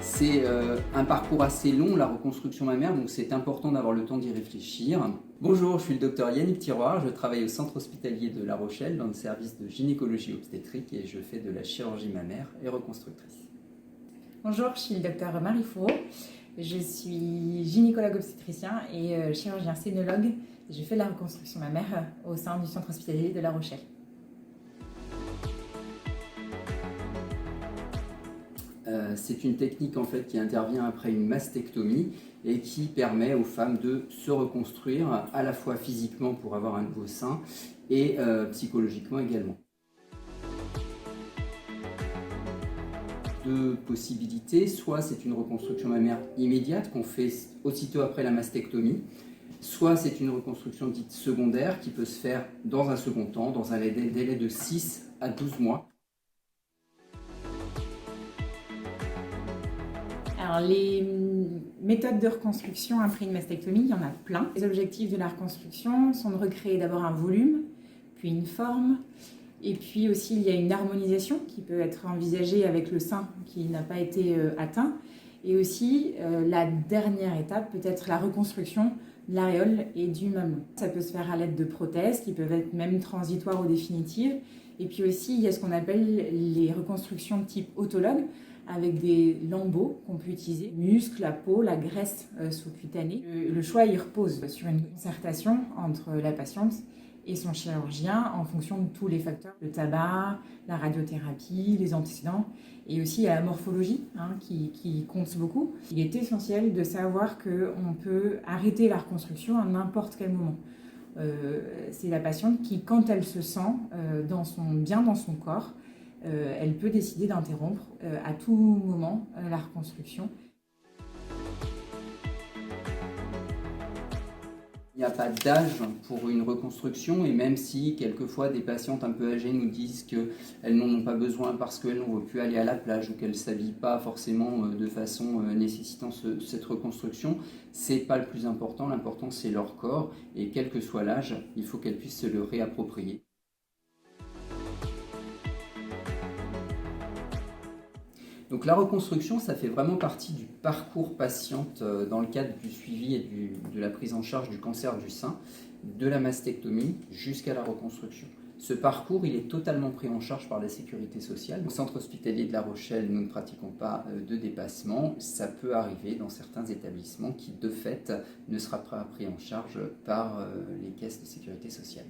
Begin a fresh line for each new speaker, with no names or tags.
C'est un parcours assez long, la reconstruction mammaire, donc c'est important d'avoir le temps d'y réfléchir. Bonjour, je suis le docteur Yannick Tiroir, je travaille au centre hospitalier de La Rochelle dans le service de gynécologie obstétrique et je fais de la chirurgie mammaire et reconstructrice.
Bonjour, je suis le docteur Marie Fourreau, je suis gynécologue obstétricien et chirurgien sénologue. Je fais de la reconstruction mammaire au sein du centre hospitalier de La Rochelle.
C'est une technique en fait qui intervient après une mastectomie et qui permet aux femmes de se reconstruire à la fois physiquement pour avoir un nouveau sein et psychologiquement également. Deux possibilités, soit c'est une reconstruction mammaire immédiate qu'on fait aussitôt après la mastectomie, soit c'est une reconstruction dite secondaire qui peut se faire dans un second temps, dans un délai de 6 à 12 mois.
Alors, les méthodes de reconstruction après une mastectomie, il y en a plein. Les objectifs de la reconstruction sont de recréer d'abord un volume, puis une forme, et puis aussi il y a une harmonisation qui peut être envisagée avec le sein qui n'a pas été atteint, et aussi la dernière étape peut être la reconstruction de l'aréole et du mamelon. Ça peut se faire à l'aide de prothèses qui peuvent être même transitoires ou définitives, et puis aussi il y a ce qu'on appelle les reconstructions de type autologue, avec des lambeaux qu'on peut utiliser, muscles, la peau, la graisse sous-cutanée. Le choix il repose sur une concertation entre la patiente et son chirurgien en fonction de tous les facteurs, le tabac, la radiothérapie, les antécédents, et aussi la morphologie qui compte beaucoup. Il est essentiel de savoir qu'on peut arrêter la reconstruction à n'importe quel moment. C'est la patiente qui, quand elle se sent bien dans son corps, elle peut décider d'interrompre à tout moment la reconstruction.
Il n'y a pas d'âge pour une reconstruction et même si quelquefois des patientes un peu âgées nous disent qu'elles n'en ont pas besoin parce qu'elles n'ont plus aller à la plage ou qu'elles ne s'habillent pas forcément de façon nécessitant cette reconstruction, c'est pas le plus important, l'important c'est leur corps et quel que soit l'âge, il faut qu'elles puissent se le réapproprier. Donc la reconstruction, ça fait vraiment partie du parcours patiente dans le cadre du suivi et de la prise en charge du cancer du sein, de la mastectomie jusqu'à la reconstruction. Ce parcours, il est totalement pris en charge par la sécurité sociale. Au centre hospitalier de La Rochelle, nous ne pratiquons pas de dépassement. Ça peut arriver dans certains établissements qui, de fait, ne sera pas pris en charge par les caisses de sécurité sociale.